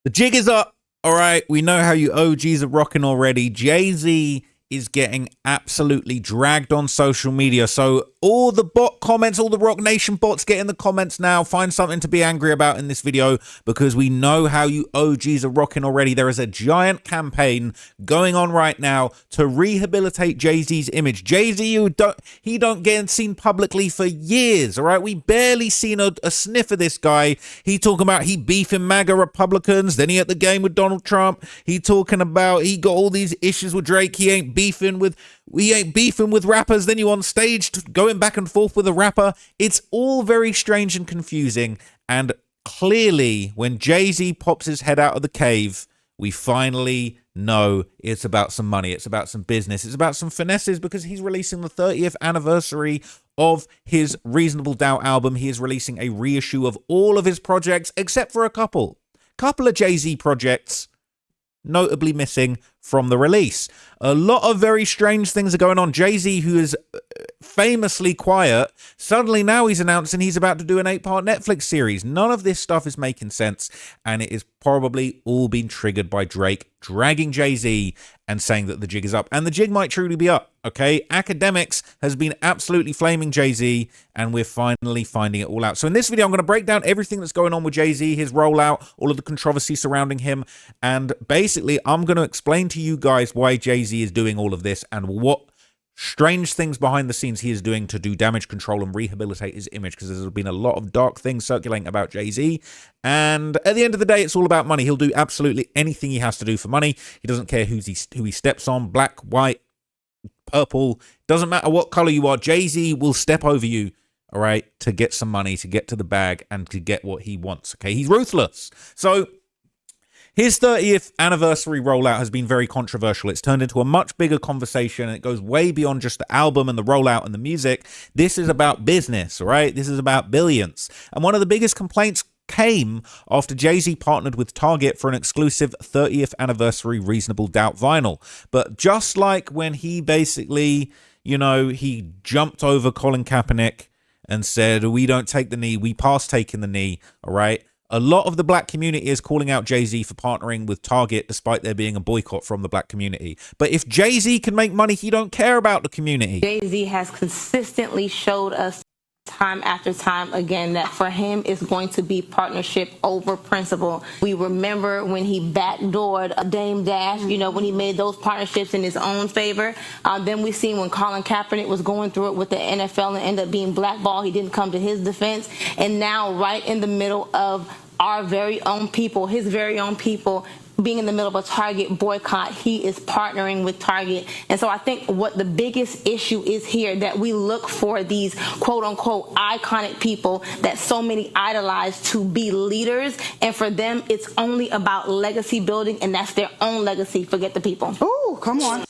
The jig is up. All right, we know how you OGs are rocking already. Jay-Z is getting absolutely dragged on social media. So all the bot comments, all the Rock Nation bots, get in the comments now. Find something to be angry about in this video because we know how you OGs are rocking already. There is a giant campaign going on right now to rehabilitate Jay-Z's image. Jay-Z, he don't get seen publicly for years, all right? We barely seen a sniff of this guy. He talking about he beefing MAGA Republicans, then he at the game with Donald Trump. He talking about he got all these issues with Drake. He ain't beefing with rappers. Then you on stage going back and forth with a rapper. It's all very strange and confusing. And clearly, when Jay-Z pops his head out of the cave, we finally know it's about some money. It's about some business. It's about some finesses because he's releasing the 30th anniversary of his Reasonable Doubt album. He is releasing a reissue of all of his projects except for a couple of Jay-Z projects notably missing from the release. A lot of very strange things are going on. Jay-Z, who is famously quiet, suddenly now he's announcing he's about to do an 8-part Netflix series. None of this stuff is making sense, and it is probably all been triggered by Drake dragging Jay-Z and saying that the jig is up. And the jig might truly be up, okay? Academics has been absolutely flaming Jay-Z, and we're finally finding it all out. So in this video, I'm going to break down everything that's going on with Jay-Z, his rollout, all of the controversy surrounding him, and basically I'm going to explain to you guys why Jay-Z is doing all of this and what strange things behind the scenes he is doing to do damage control and rehabilitate his image, because there's been a lot of dark things circulating about Jay-Z, and at the end of the day, it's all about money. He'll do absolutely anything he has to do for money. He doesn't care who he steps on, black, white, purple, doesn't matter what color you are. Jay-Z will step over you, all right, to get some money, to get to the bag, and to get what he wants, okay? He's ruthless. So his 30th anniversary rollout has been very controversial. It's turned into a much bigger conversation, and it goes way beyond just the album and the rollout and the music. This is about business, right? This is about billions. And one of the biggest complaints came after Jay-Z partnered with Target for an exclusive 30th anniversary Reasonable Doubt vinyl. But just like when he basically, you know, he jumped over Colin Kaepernick and said, we don't take the knee, we pass taking the knee, all right? A lot of the black community is calling out Jay-Z for partnering with Target despite there being a boycott from the black community. But if Jay-Z can make money, he don't care about the community. Jay-Z has consistently showed us time after time again that for him it's going to be partnership over principle. We remember when he backdoored Dame Dash, you know, when he made those partnerships in his own favor. Then we seen when Colin Kaepernick was going through it with the NFL and ended up being blackballed, he didn't come to his defense. And now right in the middle of our very own people, his very own people, being in the middle of a Target boycott, he is partnering with Target. And so I think what the biggest issue is here, that we look for these quote unquote iconic people that so many idolize to be leaders, and for them it's only about legacy building, and that's their own legacy. Forget the people. Oh, come on.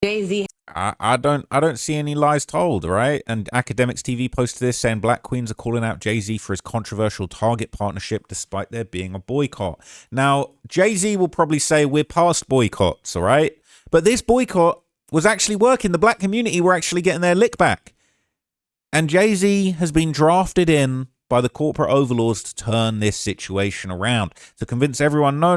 Jay-Z. I don't see any lies told, right? And Academics TV posted this saying black queens are calling out Jay-Z for his controversial Target partnership despite there being a boycott. Now, Jay-Z will probably say we're past boycotts, all right? But this boycott was actually working. The black community were actually getting their lick back. And Jay-Z has been drafted in by the corporate overlords to turn this situation around, to convince everyone, no,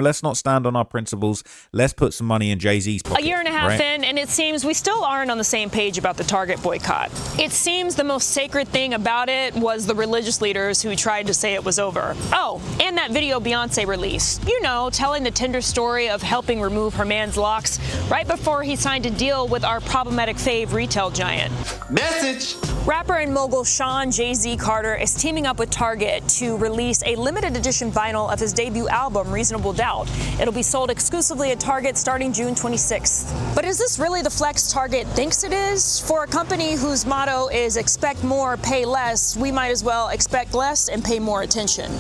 let's not stand on our principles. Let's put some money in Jay-Z's pocket. A year and a half in, and it seems we still aren't on the same page about the Target boycott. It seems the most sacred thing about it was the religious leaders who tried to say it was over. Oh, and that video Beyonce released, you know, telling the tender story of helping remove her man's locks right before he signed a deal with our problematic fave retail giant. Message. Rapper and mogul Sean Jay-Z Carter is teaming up with Target to release a limited edition vinyl of his debut album, Reasonable Doubt. It'll be sold exclusively at Target starting June 26th. But is this really the flex Target thinks it is? For a company whose motto is expect more, pay less, we might as well expect less and pay more attention.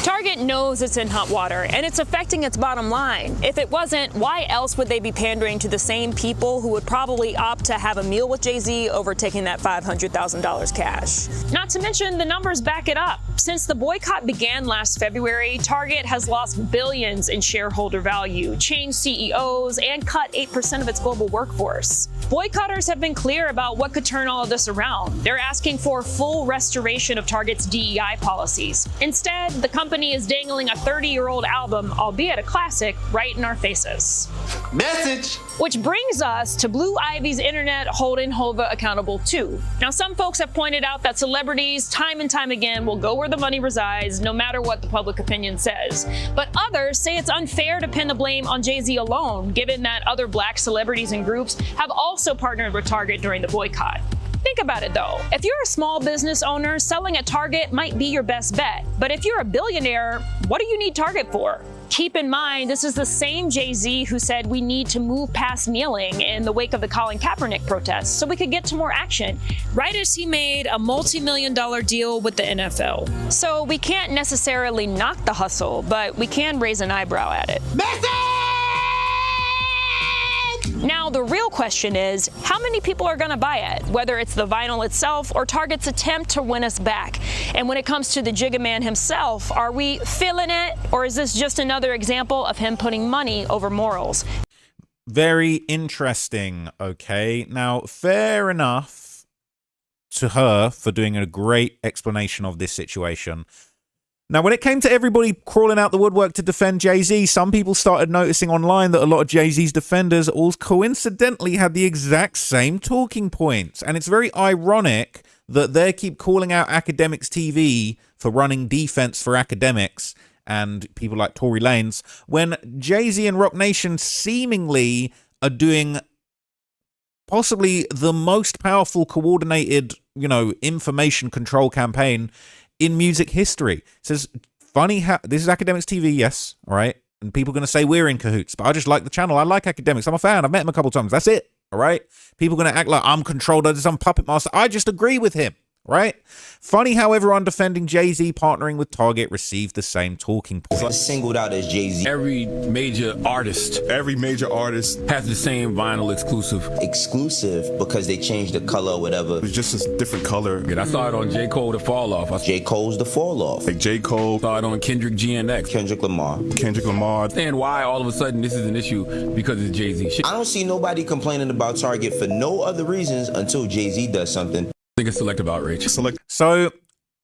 Target knows it's in hot water, and it's affecting its bottom line. If it wasn't, why else would they be pandering to the same people who would probably opt to have a meal with Jay-Z over taking that $500,000 cash? Not to mention, the numbers back it up. Since the boycott began last February, Target has lost billions in shareholder value, changed CEOs, and cut 8% of its global workforce. Boycotters have been clear about what could turn all of this around. They're asking for full restoration of Target's DEI policies. Instead, the company is dangling a 30-year-old album, albeit a classic, right in our faces. Message! Which brings us to Blue Ivy's internet holding Hova accountable too. Now, some folks have pointed out that celebrities, time and time again, will go where the money resides, no matter what the public opinion says. But others say it's unfair to pin the blame on Jay-Z alone, given that other black celebrities and groups have also partnered with Target during the boycott. Think about it though. If you're a small business owner, selling at Target might be your best bet. But if you're a billionaire, what do you need Target for? Keep in mind, this is the same Jay-Z who said we need to move past kneeling in the wake of the Colin Kaepernick protests so we could get to more action, right as he made a multi-million-dollar deal with the NFL. So we can't necessarily knock the hustle, but we can raise an eyebrow at it. Now, the real question is, how many people are going to buy it, whether it's the vinyl itself or Target's attempt to win us back? And when it comes to the Jigga Man himself, are we feeling it, or is this just another example of him putting money over morals? Very interesting, okay? Now, fair enough to her for doing a great explanation of this situation. Now, when it came to everybody crawling out the woodwork to defend Jay-Z, some people started noticing online that a lot of Jay-Z's defenders all coincidentally had the exact same talking points. And it's very ironic that they keep calling out Academics TV for running defense for academics and people like Tory Lanez, when Jay-Z and Rock Nation seemingly are doing possibly the most powerful coordinated, information control campaign in music history. It says, funny how this is Academics TV, yes, all right, and people are going to say we're in cahoots, but I just like the channel. I like Academics. I'm a fan. I've met him a couple times. That's it, all right. People are going to act like I'm controlled under some puppet master. I just agree with him, right? Funny how everyone defending Jay-Z partnering with Target received the same talking points. Singled out as Jay-Z. Every major artist has the same vinyl exclusive. Exclusive because they changed the color or whatever. It's just a different color. I saw it on J. Cole, The Fall Off. J. Cole's The Fall Off. Like J. Cole. Saw it on Kendrick GNX. Kendrick Lamar. And why all of a sudden this is an issue because it's Jay-Z. I don't see nobody complaining about Target for no other reasons until Jay-Z does something. I think it's selective outrage. So,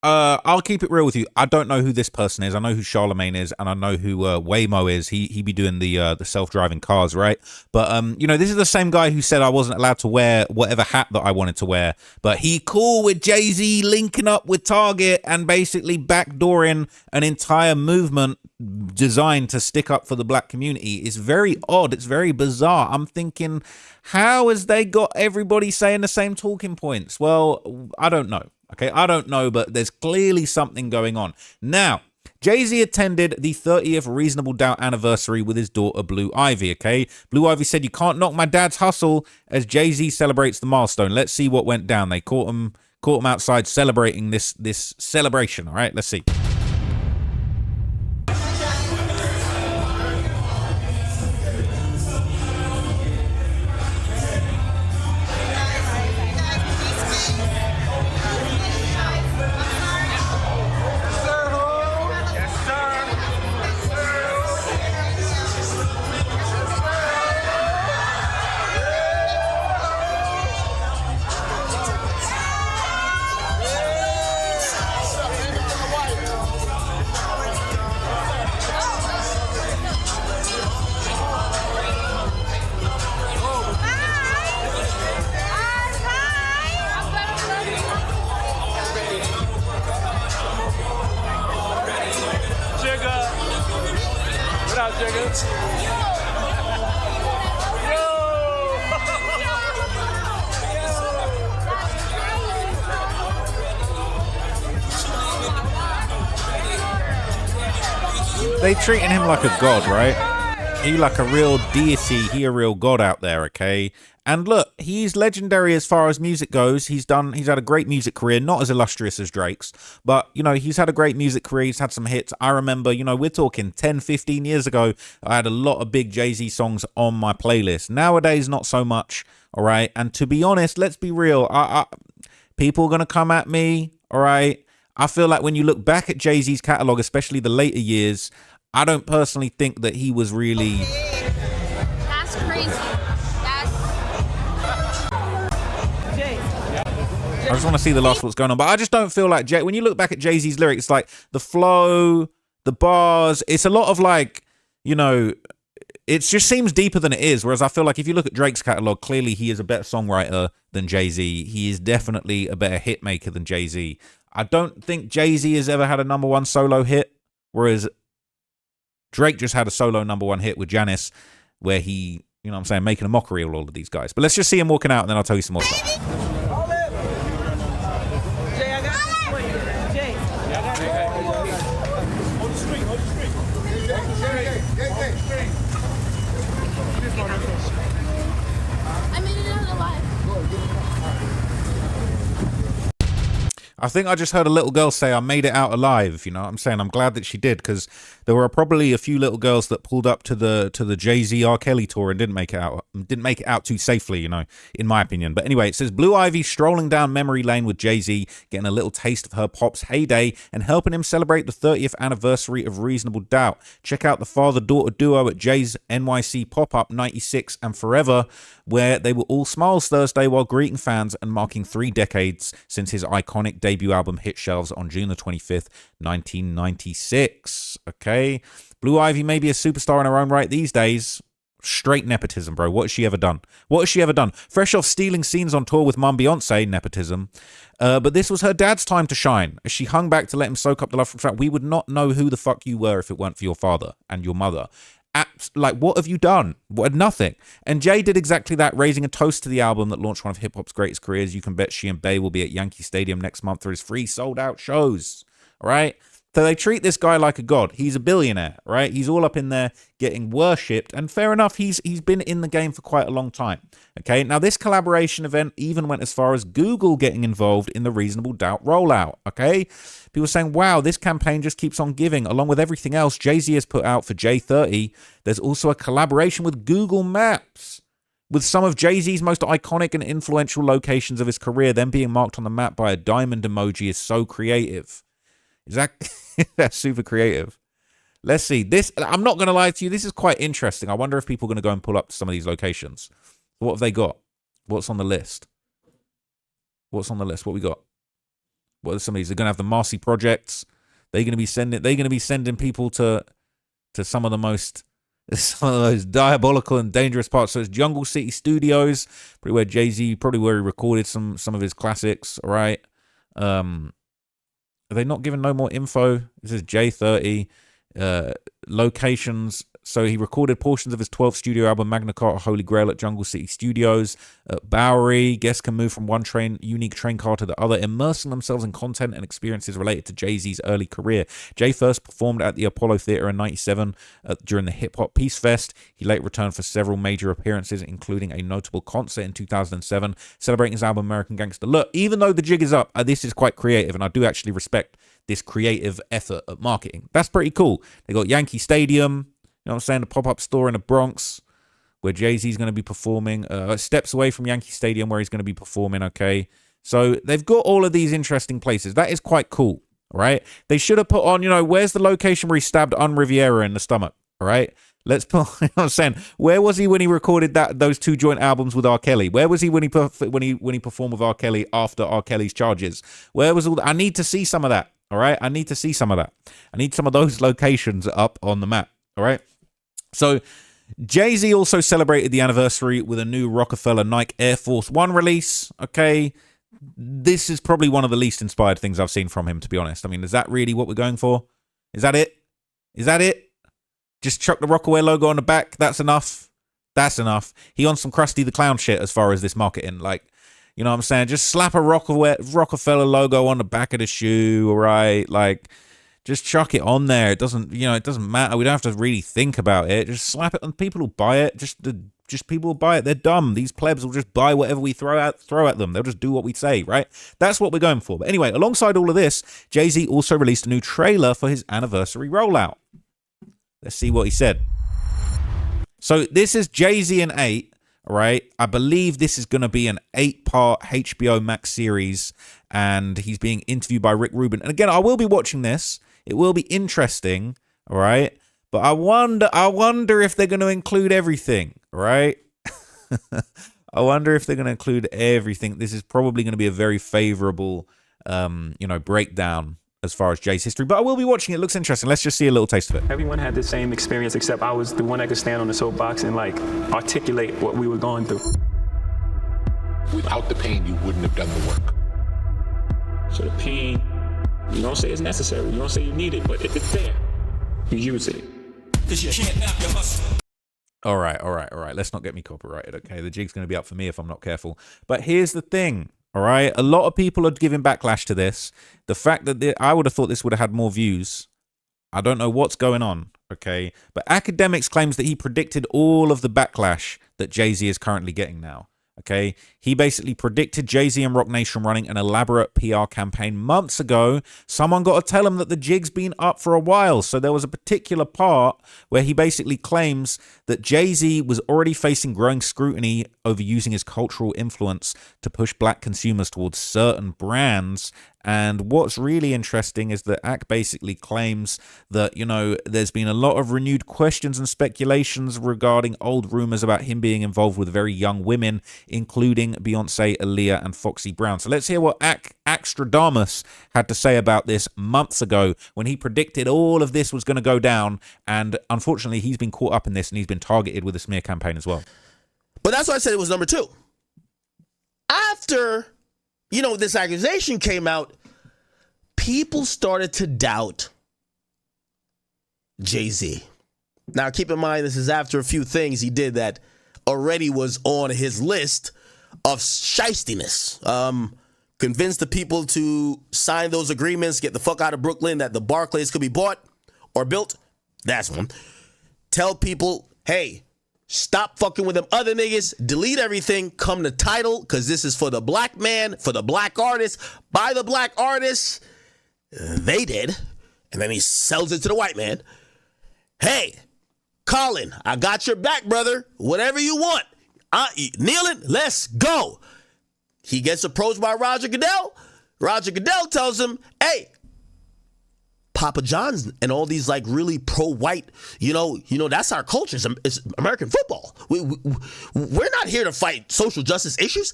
I'll keep it real with you. I don't know who this person is. I know who Charlemagne is, and I know who Waymo is. He be doing the self-driving cars, right? But this is the same guy who said I wasn't allowed to wear whatever hat that I wanted to wear. But he cool with Jay-Z linking up with Target and basically backdooring an entire movement designed to stick up for the black community. It's very odd. It's very bizarre. I'm thinking, how has they got everybody saying the same talking points? Well, I don't know. Okay, I don't know, but there's clearly something going on. Now, Jay-Z attended the 30th Reasonable Doubt anniversary with his daughter, Blue Ivy, okay? Blue Ivy said, "You can't knock my dad's hustle," as Jay-Z celebrates the milestone. Let's see what went down. They caught him outside celebrating this celebration, all right? Let's see. They treating him like a god, right? He like a real deity. He a real god out there, okay? And look, he's legendary as far as music goes. He's had a great music career, not as illustrious as Drake's, but, he's had a great music career. He's had some hits. I remember, we're talking 10, 15 years ago, I had a lot of big Jay-Z songs on my playlist. Nowadays, not so much, all right? And to be honest, let's be real. People are going to come at me, all right? I feel like when you look back at Jay-Z's catalog, especially the later years, I don't personally think that he was really... That's crazy. I just want to see the last what's going on. But I just don't feel like when you look back at Jay-Z's lyrics, like the flow, the bars, it's a lot of like, you know, it just seems deeper than it is. Whereas I feel like if you look at Drake's catalog, clearly he is a better songwriter than Jay-Z. He is definitely a better hit maker than Jay-Z. I don't think Jay-Z has ever had a #1 solo hit, whereas Drake just had a solo #1 hit with Janice, where he, you know what I'm saying, making a mockery of all of these guys. But let's just see him walking out, and then I'll tell you some more stuff. I think I just heard a little girl say, I made it out alive. You know what I'm saying? I'm glad that she did, because there were probably a few little girls that pulled up to the Jay-Z R. Kelly tour and didn't make it out too safely, you know, in my opinion. But anyway, it says Blue Ivy strolling down memory lane with Jay-Z, getting a little taste of her pop's heyday and helping him celebrate the 30th anniversary of Reasonable Doubt. Check out the father-daughter duo at Jay's NYC pop-up 96 and Forever, where they were all smiles Thursday while greeting fans and marking 3 decades since his iconic debut album hit shelves on June the 25th, 1996. Okay. Blue Ivy may be a superstar in her own right these days. Straight nepotism, bro. What has she ever done? What has she ever done? Fresh off stealing scenes on tour with Mum Beyonce, nepotism. But this was her dad's time to shine. As she hung back to let him soak up the love from track, we would not know who the fuck you were if it weren't for your father and your mother. Like, what have you done? What? Nothing. And Jay did exactly that, raising a toast to the album that launched one of hip-hop's greatest careers. You can bet she and Bey will be at Yankee Stadium next month for his free sold-out shows. All right? So they treat this guy like a god. He's a billionaire, right? He's all up in there getting worshipped. And fair enough, he's been in the game for quite a long time. Okay, now this collaboration event even went as far as Google getting involved in the Reasonable Doubt rollout. Okay, people saying, wow, this campaign just keeps on giving. Along with everything else Jay-Z has put out for J30, there's also a collaboration with Google Maps, with some of Jay-Z's most iconic and influential locations of his career, then being marked on the map by a diamond emoji is so creative. Is that that's super creative? Let's see. This, I'm not going to lie to you, this is quite interesting. I wonder if people are going to go and pull up some of these locations. What have they got? What's on the list? What's on the list? What we got? What are some of these? They're going to have the Marcy projects. They're going to be sending people to some of the most diabolical and dangerous parts. So it's Jungle City Studios, probably where Jay-Z, probably where he recorded some of his classics, all right? Are they not giving no more info? This is J30 locations. So he recorded portions of his 12th studio album Magna Carta Holy Grail at Jungle City Studios. At Bowery, guests can move from one unique train car to the other, immersing themselves in content and experiences related to Jay-Z's early career. Jay first performed at the Apollo Theater in 97 during the Hip Hop Peace Fest. He later returned for several major appearances, including a notable concert in 2007, celebrating his album American Gangster. Look, even though the jig is up, this is quite creative, and I do actually respect this creative effort at marketing. That's pretty cool. They got Yankee Stadium, you know what I'm saying, the pop-up store in the Bronx, where Jay-Z's going to be performing. Steps away from Yankee Stadium, where he's going to be performing, okay? So they've got all of these interesting places. That is quite cool, all right? They should have put on, you know, where's the location where he stabbed Un Riviera in the stomach, all right? Let's put, you know what I'm saying? Where was he when he recorded those 2 joint albums with R. Kelly? Where was he when he performed with R. Kelly after R. Kelly's charges? Where was all that? I need to see some of that, all right? I need to see some of that. I need some of those locations up on the map, all right? So Jay-Z also celebrated the anniversary with a new Rockefeller Nike Air Force One release. Okay, this is probably one of the least inspired things I've seen from him, to be honest. I mean, is that really what we're going for? Is that it? Is that it? Just chuck the Rockaway logo on the back. That's enough. That's enough. He on some Krusty the Clown shit as far as this marketing. Like, you know what I'm saying? Just slap a Rockefeller logo on the back of the shoe, all right? Like, just chuck it on there. It doesn't, you know, it doesn't matter. We don't have to really think about it. Just slap it, and people will buy it. Just people will buy it. They're dumb. These plebs will just buy whatever we throw at them. They'll just do what we say, right? That's what we're going for. But anyway, alongside all of this, Jay-Z also released a new trailer for his anniversary rollout. Let's see what he said. So this is Jay-Z and 8, all right? I believe this is going to be an 8-part HBO Max series, and he's being interviewed by Rick Rubin. And again, I will be watching this. It will be interesting, all right? But I wonder if they're going to include everything, right? I wonder if they're going to include everything. This is probably going to be a very favorable, breakdown as far as Jay's history. But I will be watching it. It looks interesting. Let's just see a little taste of it. Everyone had the same experience, except I was the one that could stand on the soapbox and like articulate what we were going through. Without the pain, you wouldn't have done the work. So the pain, you don't say it's necessary, you don't say you need it, but if it's there, you use it. Because you can't nap your hustle. All right. Let's not get me copyrighted, okay? The jig's going to be up for me if I'm not careful. But here's the thing, all right? A lot of people are giving backlash to this. The fact that I would have thought this would have had more views. I don't know what's going on, okay? But Academics claims that he predicted all of the backlash that Jay-Z is currently getting now. Okay, he basically predicted Jay-Z and Roc Nation running an elaborate PR campaign months ago. Someone got to tell him that the jig's been up for a while. So there was a particular part where he basically claims that Jay-Z was already facing growing scrutiny over using his cultural influence to push black consumers towards certain brands. And what's really interesting is that Ak basically claims that, there's been a lot of renewed questions and speculations regarding old rumors about him being involved with very young women, including Beyonce, Aaliyah, and Foxy Brown. So let's hear what Akstradamus had to say about this months ago when he predicted all of this was going to go down. And unfortunately, he's been caught up in this and he's been targeted with a smear campaign as well. But that's why I said it was number 2. After this accusation came out, people started to doubt Jay-Z. Now, keep in mind, this is after a few things he did that already was on his list of shystiness. Convince the people to sign those agreements, get the fuck out of Brooklyn, that the Barclays could be bought or built. That's one. Tell people, hey, stop fucking with them other niggas. Delete everything. Come to Tidal, because this is for the black man, for the black artist, by the black artists. They did. And then he sells it to the white man. Hey, Colin, I got your back, brother. Whatever you want. Kneeling, let's go. He gets approached by Roger Goodell. Roger Goodell tells him, hey, Papa John's and all these like really pro-white, that's our culture. It's American football. We're not here to fight social justice issues.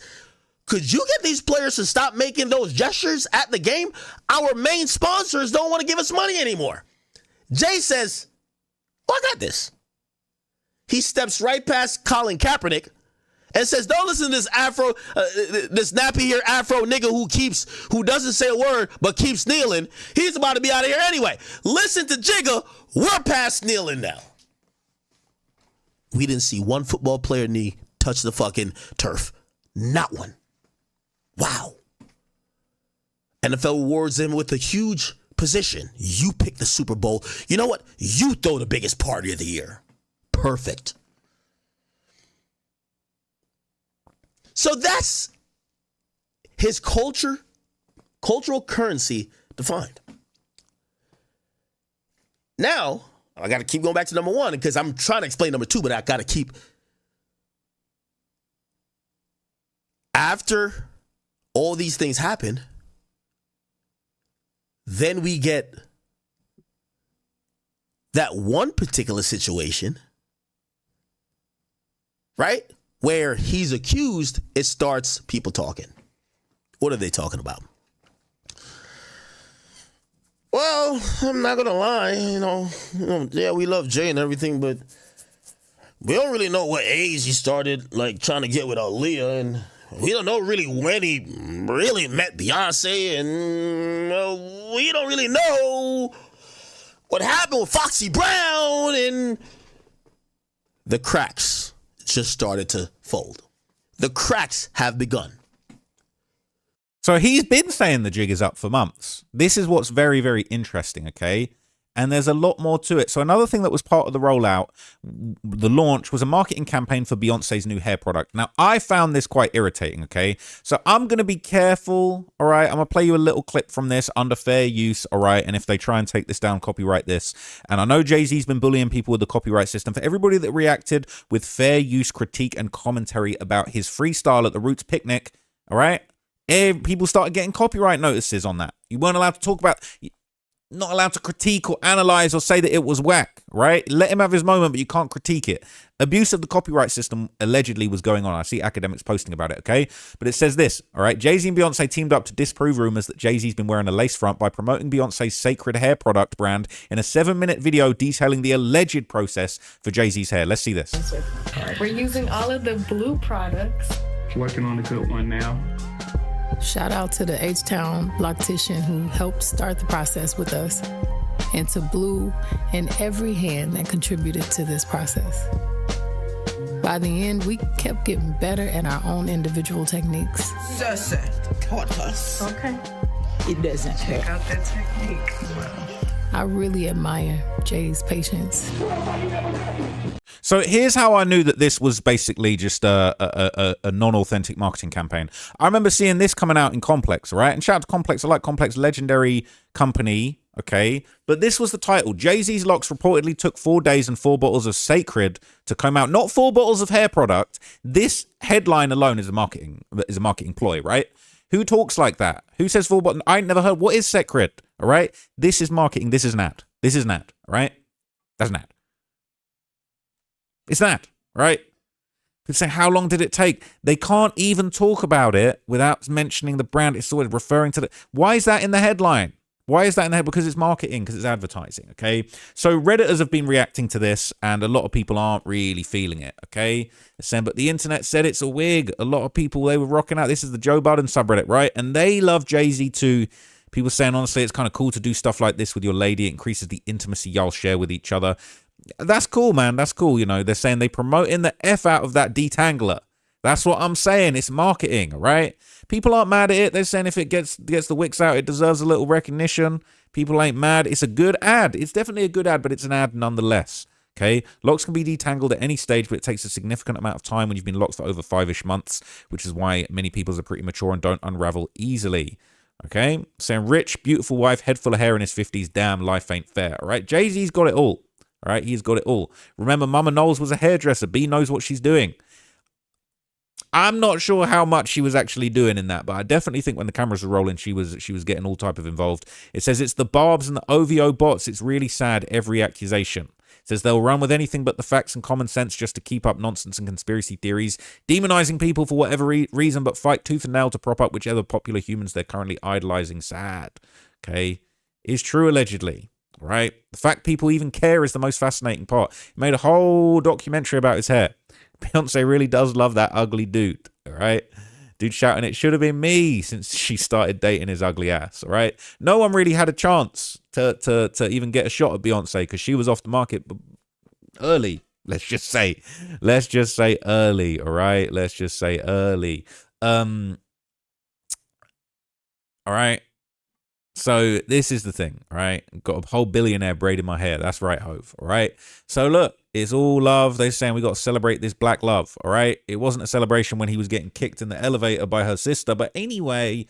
Could you get these players to stop making those gestures at the game? Our main sponsors don't want to give us money anymore. Jay says, I got this. He steps right past Colin Kaepernick and says, don't listen to this this nappy hair Afro nigga who doesn't say a word but keeps kneeling. He's about to be out of here anyway. Listen to Jigga. We're past kneeling now. We didn't see one football player knee touch the fucking turf. Not one. Wow. NFL awards him with a huge position. You pick the Super Bowl. You know what? You throw the biggest party of the year. Perfect. So that's his cultural currency defined. Now, I got to keep going back to number 1 because I'm trying to explain number 2, but I got to keep. After all these things happen, then we get that one particular situation, right? Where he's accused, it starts people talking. What are they talking about? Well, I'm not gonna lie, yeah, we love Jay and everything, but we don't really know what age he started like trying to get with Aaliyah, and we don't know really when he really met Beyonce, and we don't really know what happened with Foxy Brown, and the cracks just started to fold. The cracks have begun. So he's been saying the jig is up for months. This is what's very, very interesting, okay? And there's a lot more to it. So another thing that was part of the rollout, the launch, was a marketing campaign for Beyonce's new hair product. Now, I found this quite irritating, okay? So I'm going to be careful, all right? I'm going to play you a little clip from this under fair use, all right? And if they try and take this down, copyright this. And I know Jay-Z's been bullying people with the copyright system. For everybody that reacted with fair use critique and commentary about his freestyle at the Roots picnic, all right? People started getting copyright notices on that. You weren't allowed to talk about... not allowed to critique or analyze or say that it was whack, right? Let him have his moment, but you can't critique it. Abuse of the copyright system allegedly was going on. I see academics posting about it, okay? But it says this, all right? Jay-Z and Beyonce teamed up to disprove rumors that Jay-Z's been wearing a lace front by promoting Beyonce's sacred hair product brand in a 7-minute video detailing the alleged process for Jay-Z's hair. Let's see this. We're using all of the blue products. Working on a good one now. Shout out to the H-Town loctician who helped start the process with us, and to Blue and every hand that contributed to this process. By the end, we kept getting better at our own individual techniques. Sasa taught us. Okay. It doesn't check out that technique. I really admire Jay's patience. So here's how I knew that this was basically just a non-authentic marketing campaign. I remember seeing this coming out in Complex, right? And shout out to Complex. I like Complex, legendary company, okay? But this was the title. Jay-Z's locks reportedly took 4 days and 4 bottles of Sacred to come out. Not 4 bottles of hair product. This headline alone is a marketing ploy, right? Who talks like that? Who says 4 bottles? I ain't never heard. What is Sacred? All right? This is marketing. This is an ad. This is an ad, all right? That's an ad. It's that, right? People say, how long did it take? They can't even talk about it without mentioning the brand. It's sort of referring to the... Why is that in the headline? Why is that in the headline? Because it's marketing, because it's advertising, okay? So Redditors have been reacting to this, and a lot of people aren't really feeling it, okay? They're saying, but the internet said it's a wig. A lot of people, they were rocking out. This is the Joe Budden subreddit, right? And they love Jay-Z too. People saying, honestly, it's kind of cool to do stuff like this with your lady. It increases the intimacy y'all share with each other. That's cool, man. That's cool. You know, they're saying they promoting the F out of that detangler. That's what I'm saying. It's marketing, right? People aren't mad at it. They're saying if it gets the wicks out, it deserves a little recognition. People ain't mad. It's a good ad. It's definitely a good ad, but it's an ad nonetheless. Okay, locks can be detangled at any stage, but it takes a significant amount of time when you've been locked for over 5-ish months, which is why many people are pretty mature and don't unravel easily. Okay, saying rich, beautiful wife, head full of hair in his 50s. Damn, life ain't fair. All right, Jay-Z's got it all. All right, he's got it all. Remember, Mama Knowles was a hairdresser. B knows what she's doing. I'm not sure how much she was actually doing in that, but I definitely think when the cameras were rolling, she was getting all type of involved. It says it's the Barbs and the OVO bots. It's really sad, every accusation. It says they'll run with anything but the facts and common sense just to keep up nonsense and conspiracy theories, demonizing people for whatever reason, but fight tooth and nail to prop up whichever popular humans they're currently idolizing. Sad. Okay. Is true allegedly. Right? The fact people even care is the most fascinating part. He made a whole documentary about his hair. Beyonce really does love that ugly dude. All right? Dude shouting, it should have been me since she started dating his ugly ass. All right? No one really had a chance to even get a shot at Beyonce because she was off the market early. Let's just say early. All right? Let's just say early. All right? So this is the thing, right? Got a whole billionaire braiding my hair. That's right, Hove, all right? So look, it's all love. They're saying we got to celebrate this black love, all right? It wasn't a celebration when he was getting kicked in the elevator by her sister. But anyway,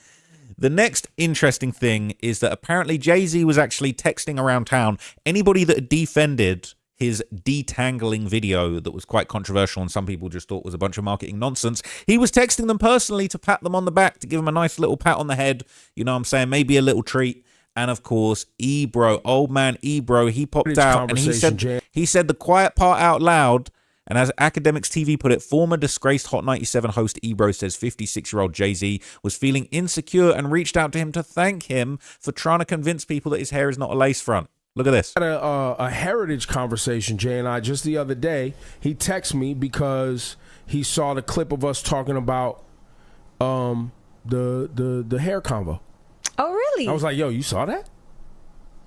the next interesting thing is that apparently Jay-Z was actually texting around town anybody that defended his detangling video that was quite controversial and some people just thought was a bunch of marketing nonsense. He was texting them personally to pat them on the back, to give them a nice little pat on the head. You know what I'm saying? Maybe a little treat. And of course, Ebro, old man Ebro, he popped out and he said the quiet part out loud. And as Academics TV put it, former disgraced Hot 97 host Ebro says 56-year-old Jay-Z was feeling insecure and reached out to him to thank him for trying to convince people that his hair is not a lace front. Look at this. I had a heritage conversation, Jay and I, just the other day. He texted me because he saw the clip of us talking about the hair convo. Oh, really? I was like, yo, you saw that?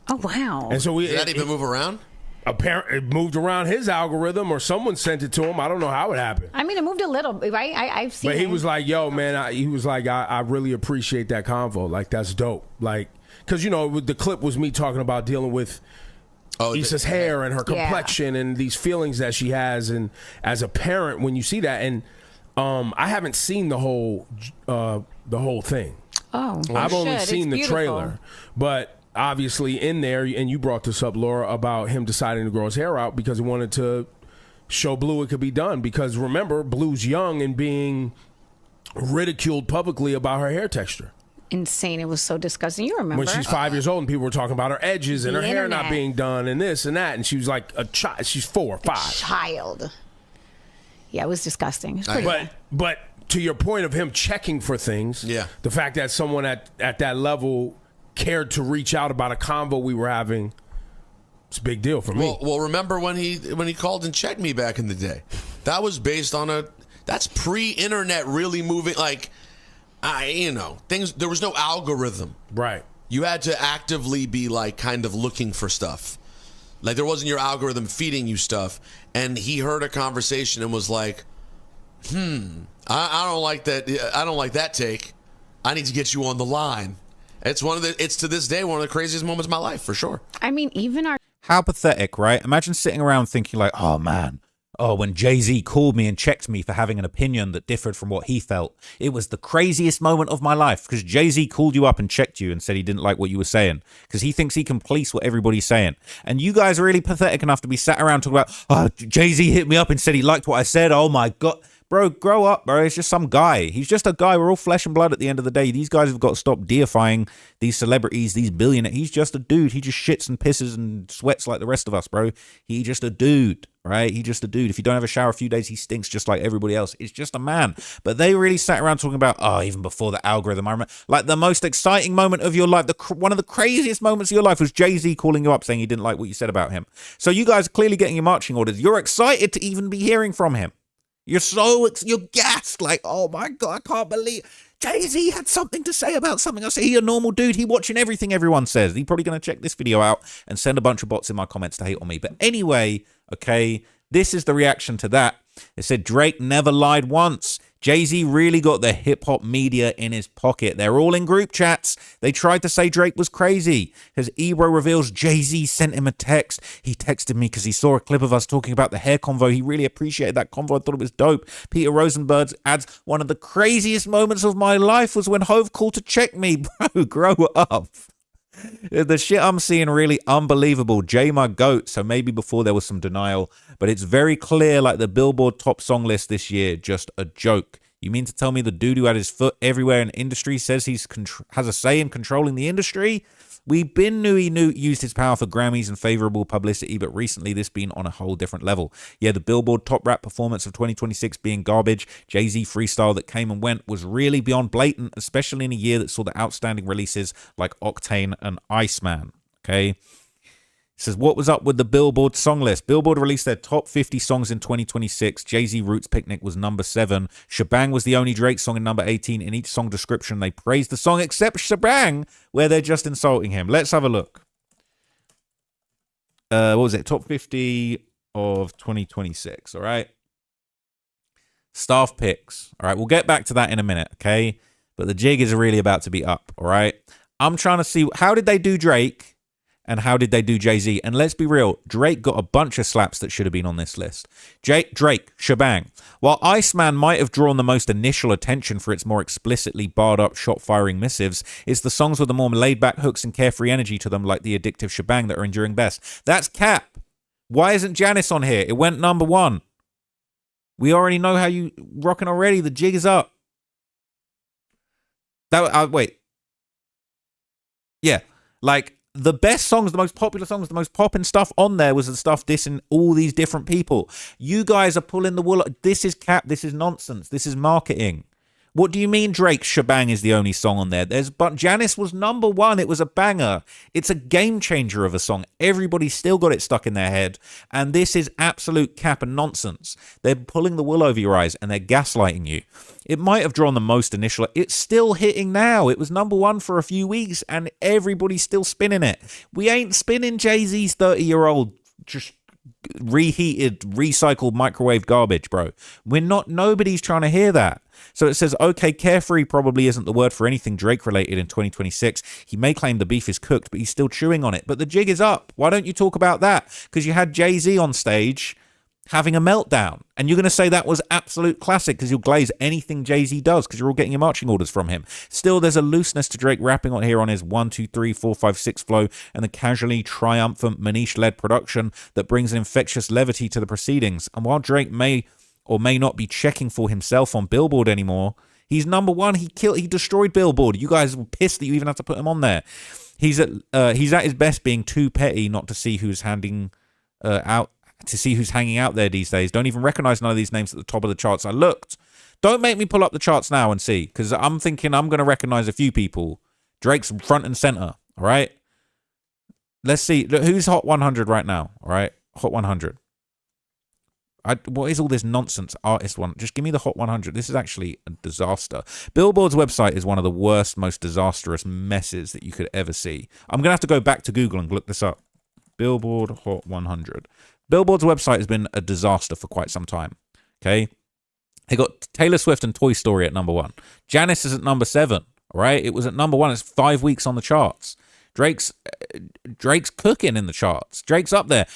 Oh, wow. And so did that even move around? Apparently, it moved around his algorithm, or someone sent it to him. I don't know how it happened. I mean, it moved a little, right? I've seen it. But he was like, yo, man, I really appreciate that convo. Like, that's dope. Like, because, you know, the clip was me talking about dealing with Issa's hair and her complexion and these feelings that she has. And as a parent, when you see that, and I haven't seen the whole thing. Oh, I've only seen the trailer. But obviously in there, and you brought this up, Laura, about him deciding to grow his hair out because he wanted to show Blue it could be done. Because remember, Blue's young and being ridiculed publicly about her hair texture. insane. It was so disgusting. You remember. When she's 5 years old and people were talking about her edges and The her hair not internet. being done and this and that. And she was like a child. She's 4 or 5. Child. Yeah, it was disgusting. It was pretty But to your point of him checking for things, the fact that someone at that level cared to reach out about a convo we were having, it's a big deal for me. Well, remember when he called and checked me back in the day? That was based on that's pre-internet really moving. Like, things. There was no algorithm. Right. You had to actively be like kind of looking for stuff. Like there wasn't your algorithm feeding you stuff. And he heard a conversation and was like, I don't like that. I don't like that take. I need to get you on the line. It's to this day one of the craziest moments of my life, for sure. I mean, even our... How pathetic, right? Imagine sitting around thinking like, oh man, when Jay-Z called me and checked me for having an opinion that differed from what he felt, it was the craziest moment of my life because Jay-Z called you up and checked you and said he didn't like what you were saying because he thinks he can police what everybody's saying. And you guys are really pathetic enough to be sat around talking about, oh, Jay-Z hit me up and said he liked what I said. Oh my God. Bro, grow up, bro. It's just some guy. He's just a guy. We're all flesh and blood at the end of the day. These guys have got to stop deifying these celebrities, these billionaires. He's just a dude. He just shits and pisses and sweats like the rest of us, bro. He's just a dude, right? He's just a dude. If you don't have a shower a few days, he stinks just like everybody else. It's just a man. But they really sat around talking about, even before the algorithm, I remember, like the most exciting moment of your life, one of the craziest moments of your life was Jay-Z calling you up saying he didn't like what you said about him. So you guys are clearly getting your marching orders. You're excited to even be hearing from him. You're gassed, like, oh my God, I can't believe Jay-Z had something to say about something else. He's a normal dude. He watching everything everyone says. He's probably going to check this video out and send a bunch of bots in my comments to hate on me. But anyway, okay, this is the reaction to that. It said Drake never lied once. Jay-Z really got the hip-hop media in his pocket. They're all in group chats. They tried to say Drake was crazy. As Ebro reveals, Jay-Z sent him a text. He texted me because he saw a clip of us talking about the hair convo. He really appreciated that convo. I thought it was dope. Peter Rosenberg adds, one of the craziest moments of my life was when Hove called to check me. Bro, grow up. The shit I'm seeing really unbelievable. Jay my goat, so maybe before there was some denial, but it's very clear like the Billboard top song list this year, just a joke. You mean to tell me the dude who had his foot everywhere in industry says he's has a say in controlling the industry? We knew he used his power for Grammys and favorable publicity, but recently this been on a whole different level. Yeah, the Billboard top rap performance of 2026 being garbage, Jay-Z freestyle that came and went was really beyond blatant, especially in a year that saw the outstanding releases like Octane and Iceman. Okay. It says, what was up with the Billboard song list? Billboard released their top 50 songs in 2026. Jay-Z Roots Picnic was number 7. Shebang was the only Drake song in number 18. In each song description, they praised the song except Shebang, where they're just insulting him. Let's have a look. What was it? Top 50 of 2026, all right? Staff picks, all right? We'll get back to that in a minute, okay? But the jig is really about to be up, all right? I'm trying to see, how did they do Drake? And how did they do Jay-Z? And let's be real, Drake got a bunch of slaps that should have been on this list. Drake, Shebang. While Iceman might have drawn the most initial attention for its more explicitly barred up shot-firing missives, it's the songs with the more laid-back hooks and carefree energy to them like the addictive Shebang that are enduring best. That's cap. Why isn't Janice on here? It went number 1. We already know how you rocking already. The jig is up. Wait. Yeah, like... the best songs, the most popular songs, the most popping stuff on there was the stuff dissing all these different people. You guys are pulling the wool. This is cap. This is nonsense. This is marketing. What do you mean Drake's Shebang is the only song on there? But Janice was number 1. It was a banger. It's a game changer of a song. Everybody still got it stuck in their head. And this is absolute cap and nonsense. They're pulling the wool over your eyes and they're gaslighting you. It might have drawn the most initial. It's still hitting now. It was number 1 for a few weeks and everybody's still spinning it. We ain't spinning Jay-Z's 30-year-old just reheated, recycled microwave garbage, bro. Nobody's trying to hear that. So it says, okay, carefree probably isn't the word for anything Drake related in 2026. He may claim the beef is cooked, but he's still chewing on it. But the jig is up. Why don't you talk about that? Because you had Jay-Z on stage having a meltdown. And you're going to say that was absolute classic because you'll glaze anything Jay-Z does because you're all getting your marching orders from him. Still, there's a looseness to Drake rapping on here on his 1, 2, 3, 4, 5, 6 flow and the casually triumphant Manish-led production that brings an infectious levity to the proceedings. And while Drake may or may not be checking for himself on Billboard anymore, He's number one. He destroyed Billboard. You guys were pissed that you even have to put him on there. He's at his best being too petty not to see who's hanging out there these days. Don't even recognize none of these names at the top of the charts. I looked. Don't make me pull up the charts now and see, because I'm thinking I'm going to recognize a few people. Drake's front and center. All right. Let's see. Look, who's Hot 100 right now? All right. Hot 100. What is all this nonsense artist one? Just give me the Hot 100. This is actually a disaster. Billboard's website is one of the worst, most disastrous messes that you could ever see. I'm going to have to go back to Google and look this up. Billboard Hot 100. Billboard's website has been a disaster for quite some time. Okay. They got Taylor Swift and Toy Story at number 1. Janice is at number 7. All right. It was at number 1. It's 5 weeks on the charts. Drake's cooking in the charts. Drake's up there.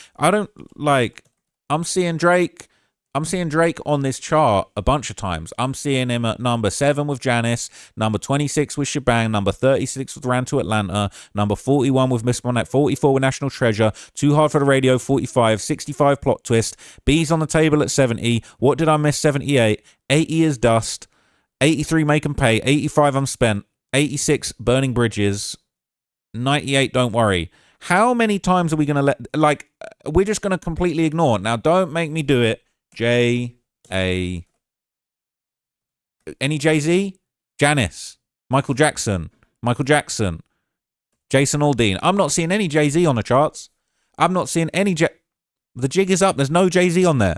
I'm seeing Drake on this chart a bunch of times. I'm seeing him at number 7 with Janice, number 26 with Shebang, number 36 with Ran to Atlanta, number 41 with Miss Monette, 44 with National Treasure, Too Hard for the Radio, 45, 65 Plot Twist, B's on the Table at 70, What Did I Miss, 78, 80 is Dust, 83 Make 'em Pay, 85 I'm Spent, 86 Burning Bridges, 98 Don't Worry. How many times are we going to we're just going to completely ignore. Now, don't make me do it. Any Jay-Z? Janice. Michael Jackson. Jason Aldean. I'm not seeing any Jay-Z on the charts. I'm not seeing any The jig is up. There's no Jay-Z on there.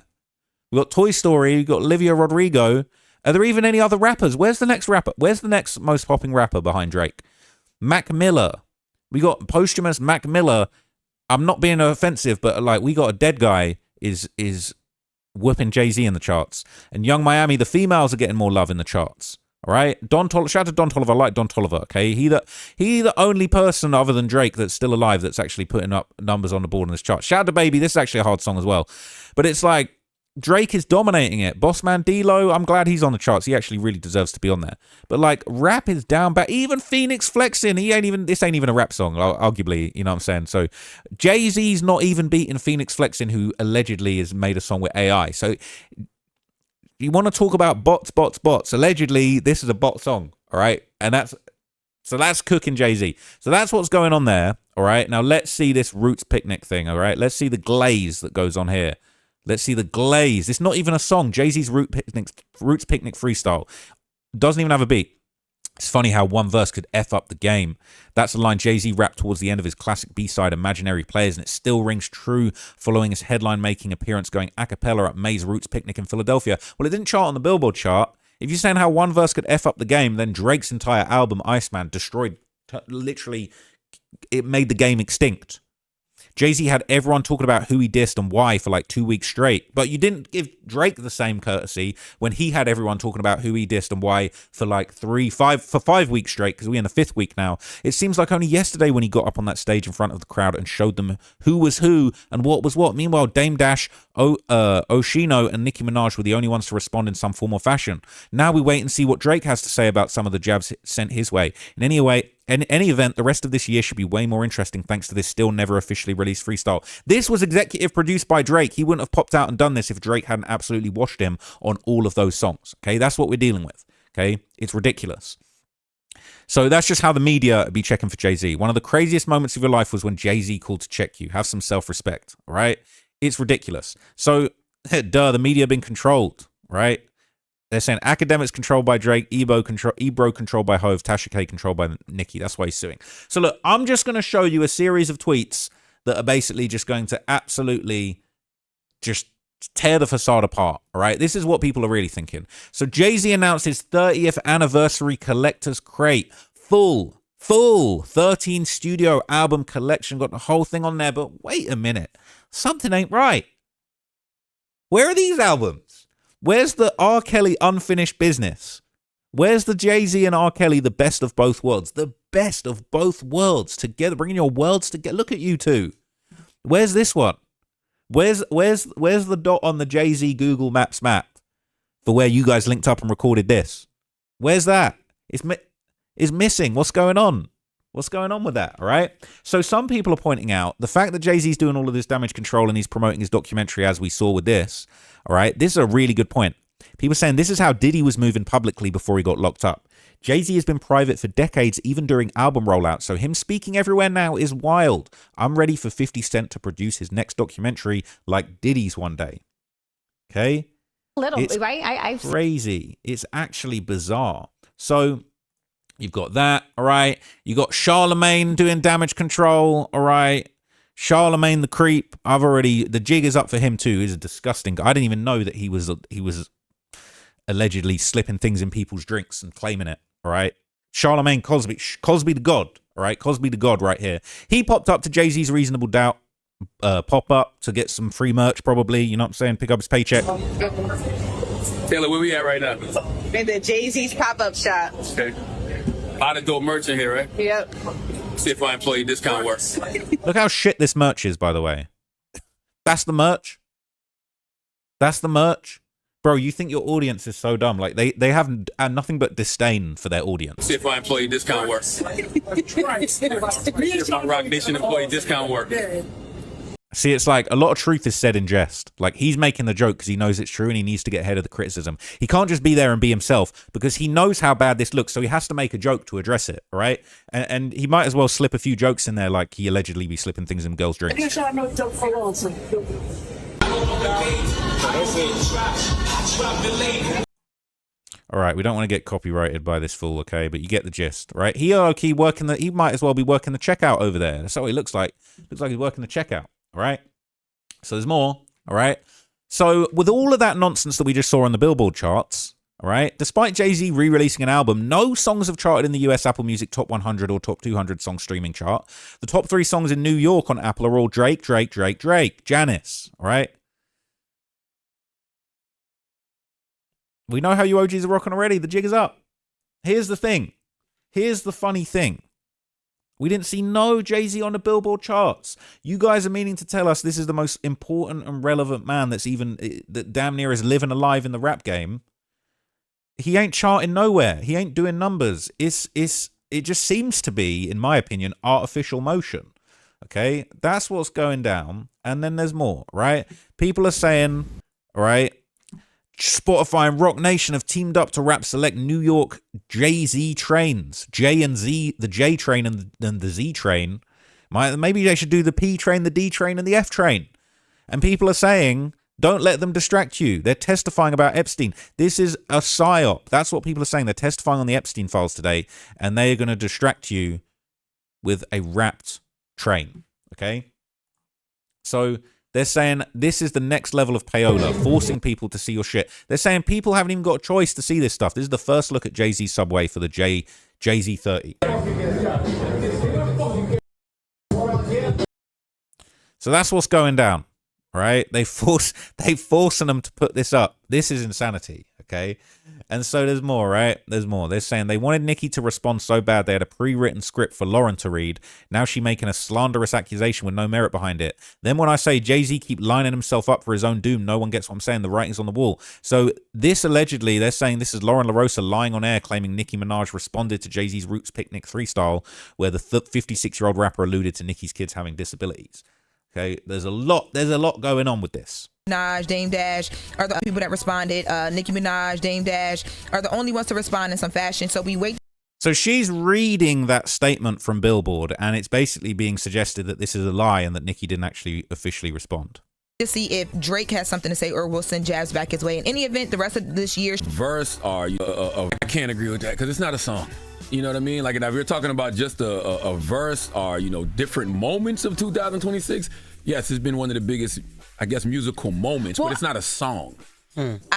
We've got Toy Story. We've got Olivia Rodrigo. Are there even any other rappers? Where's the next rapper? Where's the next most popping rapper behind Drake? Mac Miller. We got posthumous Mac Miller. I'm not being offensive, but we got a dead guy is whooping Jay-Z in the charts. And Young Miami, the females are getting more love in the charts. All right? Shout out to Don Toliver. I like Don Toliver, okay? He the only person other than Drake that's still alive that's actually putting up numbers on the board in this chart. Shout out to Baby. This is actually a hard song as well. But it's like, Drake is dominating it. Bossman D-Lo, I'm glad he's on the charts. He actually really deserves to be on there. But rap is down bad. Even Phoenix Flexing, this ain't even a rap song, arguably, you know what I'm saying? So Jay-Z's not even beating Phoenix Flexing, who allegedly has made a song with AI. So you want to talk about bots. Allegedly, this is a bot song, all right? And that's cooking Jay-Z. So that's what's going on there, all right? Now let's see this Roots Picnic thing, all right? Let's see the glaze that goes on here. Let's see the glaze. It's not even a song. Jay-Z's Roots Picnic freestyle doesn't even have a beat. It's funny how one verse could F up the game. That's a line Jay-Z rapped towards the end of his classic B-side Imaginary Players, and it still rings true following his headline-making appearance going a cappella at May's Roots Picnic in Philadelphia. Well, it didn't chart on the Billboard chart. If you're saying how one verse could F up the game, then Drake's entire album, Iceman, destroyed, literally, it made the game extinct. Jay-Z had everyone talking about who he dissed and why for 2 weeks straight. But you didn't give Drake the same courtesy when he had everyone talking about who he dissed and why for 5 weeks straight, because we're in the 5th week now. It seems like only yesterday when he got up on that stage in front of the crowd and showed them who was who and what was what. Meanwhile, Dame Dash, Oshino and Nicki Minaj were the only ones to respond in some form or fashion. Now we wait and see what Drake has to say about some of the jabs sent his way. In any event, the rest of this year should be way more interesting thanks to this still never officially released freestyle. This was executive produced by Drake. He wouldn't have popped out and done this if Drake hadn't absolutely washed him on all of those songs. Okay, that's what we're dealing with. Okay, it's ridiculous. So that's just how the media be checking for Jay-Z. One of the craziest moments of your life was when Jay-Z called to check you. Have some self-respect, all right? It's ridiculous. So, the media been controlled, right? They're saying academics controlled by Drake, Ebro controlled by Hove, Tasha K controlled by Nicki. That's why he's suing. So look, I'm just going to show you a series of tweets that are basically just going to absolutely just tear the facade apart, all right? This is what people are really thinking. So Jay-Z announced his 30th anniversary collector's crate. Full 13 studio album collection. Got the whole thing on there, but wait a minute. Something ain't right. Where are these albums? Where's the R. Kelly Unfinished Business? Where's the Jay-Z and R. Kelly The Best of Both Worlds? The best of both worlds together, bringing your worlds together. Look at you two. Where's this one? Where's the dot on the Jay-Z Google Maps map for where you guys linked up and recorded this? Where's that? It's missing. What's going on? What's going on with that, all right? So some people are pointing out the fact that Jay-Z's doing all of this damage control and he's promoting his documentary as we saw with this, all right? This is a really good point People saying this is how Diddy was moving publicly before he got locked up. Jay-Z has been private for decades, even during album rollouts, so him speaking everywhere now is wild. I'm ready for 50 Cent to produce his next documentary like Diddy's one day. Okay? Little, It's right? I've crazy. It's actually bizarre. So you've got that, all right? You got Charlemagne doing Damage Control, all right? Charlemagne the creep. The jig is up for him too. He's a disgusting guy. I didn't even know that he was allegedly slipping things in people's drinks and claiming it, all right? Charlemagne Cosby the God, all right? Cosby the God right here. He popped up to Jay-Z's Reasonable Doubt pop-up to get some free merch probably, you know what I'm saying? Pick up his paycheck. Taylor, where we at right now? In the Jay-Z's pop-up shop. Okay. A lot of dope merch in here, right? Yep. See if our employee discount works. Look how shit this merch is, by the way. That's the merch. That's the merch. Bro, you think your audience is so dumb. Like, they have nothing but disdain for their audience. See if our employee discount works. See if our Rock Nation employee discount works. See, it's like a lot of truth is said in jest. Like, he's making the joke because he knows it's true and he needs to get ahead of the criticism. He can't just be there and be himself because he knows how bad this looks, so he has to make a joke to address it, all right? And he might as well slip a few jokes in there like he allegedly be slipping things in girls' drinks. All right, we don't want to get copyrighted by this fool, okay? But you get the gist, right? He might as well be working the checkout over there. That's what he looks like. Looks like he's working the checkout, all right? So there's more, all right? So with all of that nonsense that we just saw on the Billboard charts, all right, despite Jay-Z re-releasing an album, no songs have charted in the US Apple Music Top 100 or Top 200 song streaming chart. The top 3 songs in New York on Apple are all Drake, Janice, all right? We know how you OGs are rocking already. The jig is up. Here's the thing. Here's the funny thing. We didn't see no Jay-Z on the Billboard charts. You guys are meaning to tell us this is the most important and relevant man that damn near is living alive in the rap game. He ain't charting nowhere. He ain't doing numbers. It just seems to be, in my opinion, artificial motion. Okay? That's what's going down. And then there's more, right? People are saying, all right, Spotify and Rock Nation have teamed up to rap select New York Jay-Z trains. J and Z, the J train and the Z train. Maybe they should do the P train, the D train, and the F train. And people are saying, don't let them distract you. They're testifying about Epstein. This is a psyop. That's what people are saying. They're testifying on the Epstein files today, and they are going to distract you with a wrapped train. Okay? So they're saying this is the next level of payola, forcing people to see your shit. They're saying people haven't even got a choice to see this stuff. This is the first look at Jay-Z's Subway for the Jay-Z 30. So that's what's going down, right? They forcing them to put this up. This is insanity, okay? And so there's more, right? There's more. They're saying they wanted Nicki to respond so bad they had a pre-written script for Lauren to read. Now she making a slanderous accusation with no merit behind it. Then when I say Jay-Z keep lining himself up for his own doom, no one gets what I'm saying. The writing's on the wall. So this allegedly, they're saying this is Lauren LaRosa lying on air, claiming Nicki Minaj responded to Jay-Z's Roots Picnic 3 style, where the 56-year-old rapper alluded to Nicki's kids having disabilities. Okay, there's a lot going on with this. Minaj, Dame Dash are the people that responded. Nicki Minaj, Dame Dash are the only ones to respond in some fashion. So we wait. So she's reading that statement from Billboard, and it's basically being suggested that this is a lie and that Nicki didn't actually officially respond. To see if Drake has something to say or will send Jazz back his way. In any event, the rest of this year. Verse or I can't agree with that because it's not a song. You know what I mean? Like, if you're talking about just a verse or, different moments of 2026, yes, it's been one of the biggest, I guess, musical moments, but it's not a song.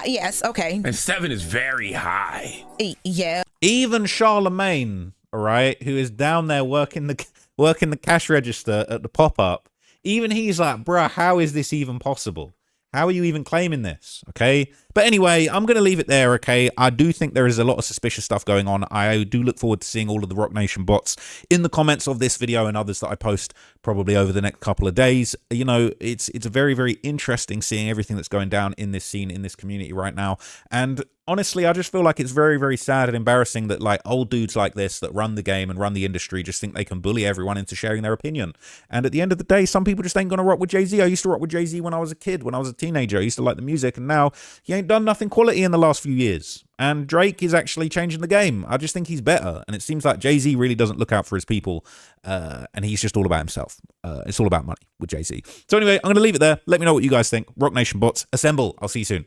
Yes, okay. And 7 is very high. Yeah. Even Charlemagne, all right, who is down there working the cash register at the pop-up, even he's like, bruh, how is this even possible? How are you even claiming this? Okay. But anyway, I'm going to leave it there. Okay. I do think there is a lot of suspicious stuff going on. I do look forward to seeing all of the Rock Nation bots in the comments of this video and others that I post probably over the next couple of days. You know, it's a very, very interesting seeing everything that's going down in this scene, in this community right now. And honestly, I just feel like it's very, very sad and embarrassing that like old dudes like this that run the game and run the industry just think they can bully everyone into sharing their opinion. And at the end of the day, some people just ain't gonna rock with Jay-Z. I used to rock with Jay-Z when I was a kid, when I was a teenager. I used to like the music, and now he ain't done nothing quality in the last few years. And Drake is actually changing the game. I just think he's better. And it seems like Jay-Z really doesn't look out for his people. And he's just all about himself. It's all about money with Jay-Z. So anyway, I'm going to leave it there. Let me know what you guys think. Rock Nation bots, assemble. I'll see you soon.